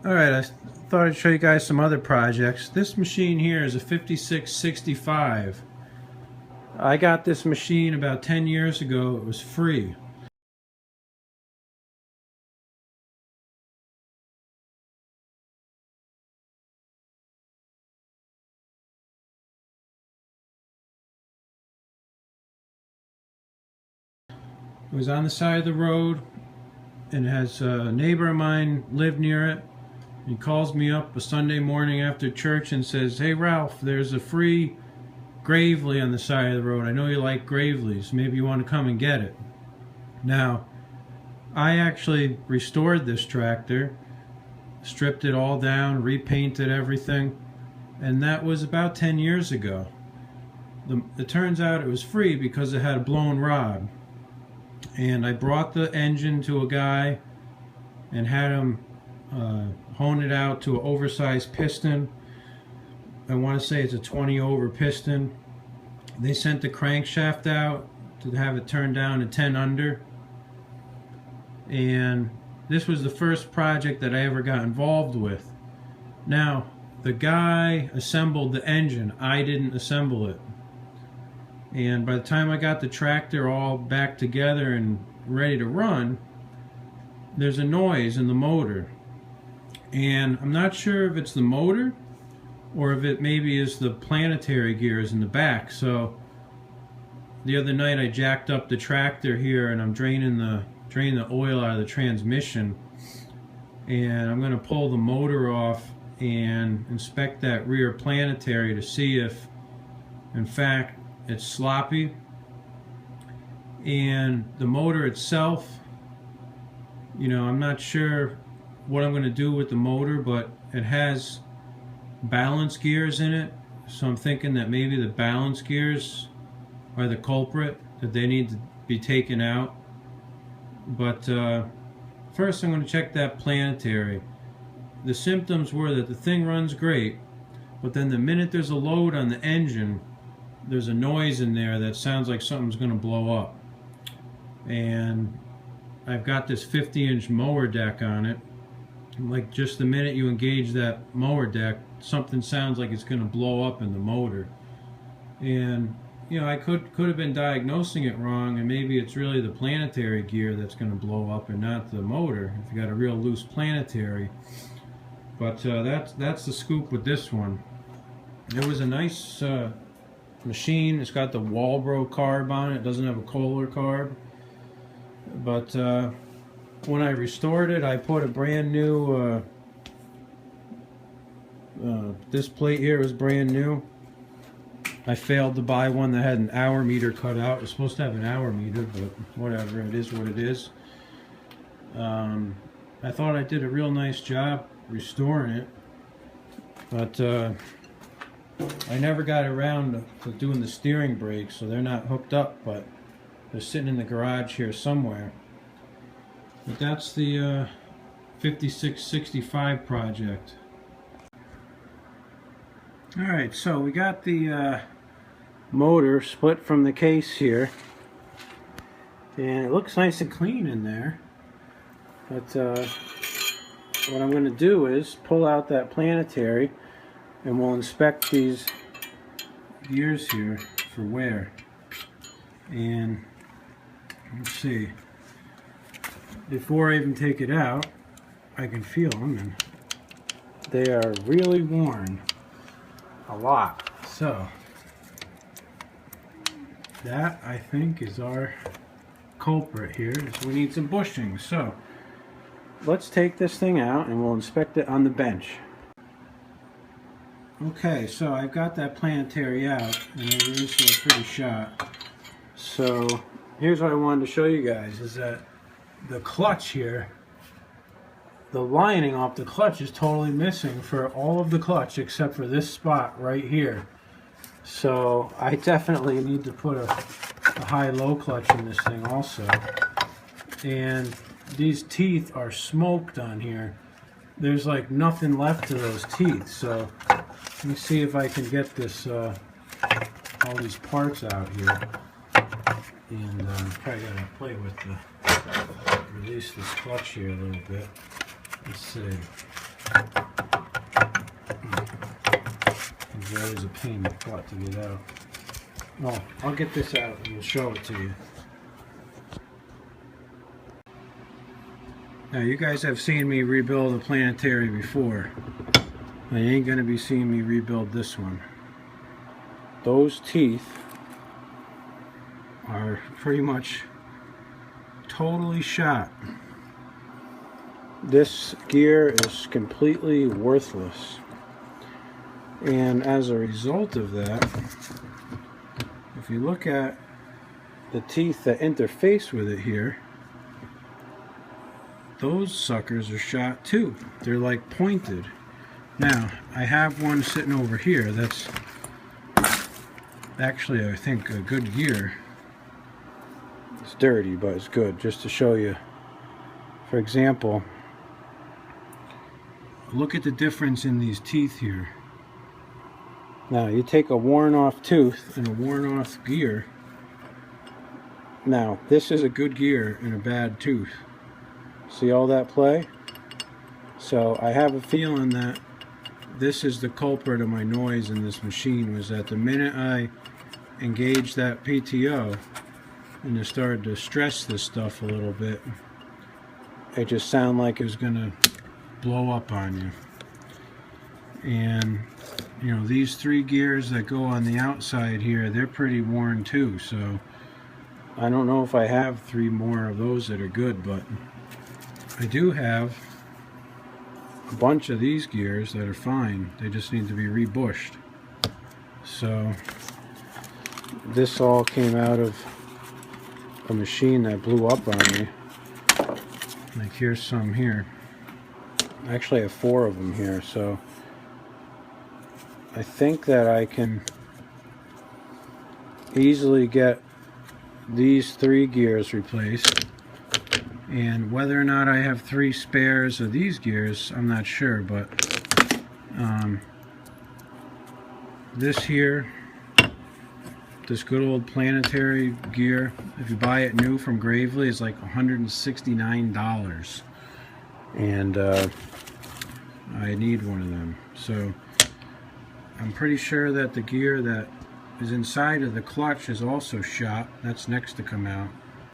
Alright, I thought I'd show you guys some other projects. This machine here is a 5665. I got this machine about 10 years ago. It was free. It was on the side of the road, and has a neighbor of mine lived near it. He calls me up a Sunday morning after church and says, "Hey Ralph, there's a free Gravely on the side of the road. I know you like Gravelies. Maybe you want to come and get it." Now, I actually restored this tractor, stripped it all down, repainted everything, and that was about 10 years ago. It turns out it was free because it had a blown rod. And I brought the engine to a guy and had him hone it out to an oversized piston. I want to say it's a 20 over piston. They sent the crankshaft out to have it turned down to 10 under. And this was the first project that I ever got involved with. Now, the guy assembled the engine. I didn't assemble it. And by the time I got the tractor all back together and ready to run, there's a noise in the motor. And I'm not sure if it's the motor or if it maybe is the planetary gears in the back. So the other night I jacked up the tractor here and I'm draining the oil out of the transmission, and I'm going to pull the motor off and inspect that rear planetary to see if in fact it's sloppy. And the motor itself, you know, I'm not sure what I'm going to do with the motor, but it has balance gears in it, so I'm thinking that maybe the balance gears are the culprit, that they need to be taken out. But first I'm going to check that planetary. The symptoms were that the thing runs great, but then the minute there's a load on the engine, there's a noise in there that sounds like something's going to blow up. And I've got this 50-inch mower deck on it. Like, just the minute you engage that mower deck, something sounds like it's going to blow up in the motor. And you know, I could have been diagnosing it wrong, and maybe it's really the planetary gear that's going to blow up and not the motor if you got a real loose planetary. But that's the scoop with this one. It was a nice machine. It's got the Walbro carb on it. It doesn't have a Kohler carb. But when I restored it, I put a brand new this plate here was brand new. I failed to buy one that had an hour meter cut out. It was supposed to have an hour meter, but whatever, it is what it is. I thought I did a real nice job restoring it, but I never got around to doing the steering brakes, so they're not hooked up, but they're sitting in the garage here somewhere. But that's the 5665 project. Alright, so we got the motor split from the case here, and it looks nice and clean in there. But what I'm going to do is pull out that planetary and we'll inspect these gears here for wear. And let's see, before I even take it out, I can feel them, and they are really worn a lot. So that, I think, is our culprit here, is we need some bushings. So let's take this thing out and we'll inspect it on the bench. Okay, so I've got that planetary out, and it is a pretty shot. So here's what I wanted to show you guys, is that the clutch here, the lining off the clutch is totally missing for all of the clutch except for this spot right here. So I definitely need to put a high-low clutch in this thing also. And these teeth are smoked on here. There's like nothing left to those teeth. So let me see if I can get this all these parts out here. And probably gotta play with the release this clutch here a little bit. Let's see. It's always a pain in the butt to get out. Well, I'll get this out and we'll show it to you. Now, you guys have seen me rebuild a planetary before. Now, you ain't going to be seeing me rebuild this one. Those teeth are pretty much totally shot. This gear is completely worthless. And as a result of that, if you look at the teeth that interface with it here, those suckers are shot too. They're like pointed. Now, I have one sitting over here that's actually, I think, a good gear. It's dirty, but it's good, just to show you. For example, look at the difference in these teeth here. Now, you take a worn-off tooth and a worn-off gear. Now, this is a good gear and a bad tooth. See all that play? So I have a feeling that this is the culprit of my noise in this machine, was that the minute I engaged that PTO and it started to stress this stuff a little bit, it just sounded like it was going to blow up on you. And you know, these 3 gears that go on the outside here, they're pretty worn too, so I don't know if I have 3 more of those that are good, but I do have a bunch of these gears that are fine. They just need to be rebushed. So this all came out of a machine that blew up on me. Like, here's some here. I actually have 4 of them here, so I think that I can easily get these 3 gears replaced. And whether or not I have 3 spares of these gears, I'm not sure, but this here, this good old planetary gear, if you buy it new from Gravely, is like $169. And I need one of them. So I'm pretty sure that the gear that is inside of the clutch is also shot. That's next to come out.